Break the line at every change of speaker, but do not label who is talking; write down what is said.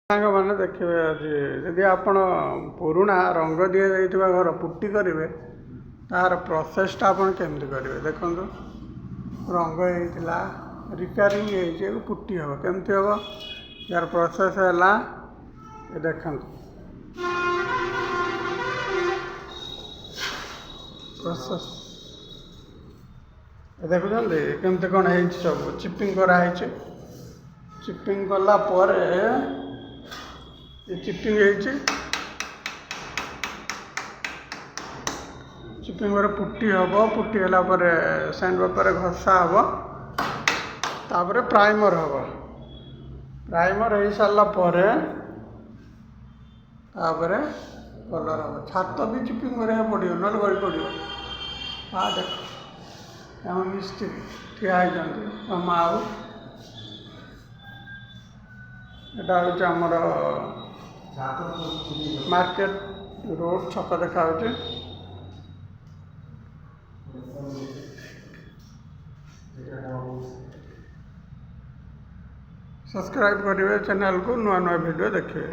ସାଙ୍ଗମାନେ ଦେଖିବେ ଆଜି ଯଦି ଆପଣ ପୁରୁଣା ରଙ୍ଗ ଦିଆଯାଇଥିବା ଘର ପୁଟି କରିବେ ତାର ପ୍ରୋସେସଟା ଆପଣ କେମିତି କରିବେ ଦେଖନ୍ତୁ। ରଙ୍ଗ ହେଇଥିଲା ରିପେୟାରିଂ ହେଇଛି ପୁଟି ହେବ କେମିତି ହେବ यार प्रोसेस है देखो प्रोसेस देखुं केमती कौन है सब चिपिंग कराई चिपिंग कला चिपिंग चिपिंग पुटी हम पुटी है सैंड पेपर घसा हम तापर प्राइमर हम प्राइमर हो सारापर कलर हम छात भी चिपिंग करा पड़ो ना गड़ी पड़ो। हाँ देख आम मिस्त्री ठिया मामा यहाँ हूँ आमर मार्केट रोड छक देखा सब्सक्राइब करेंगे चैनल को नुआ नुआ वीडियो देखिए।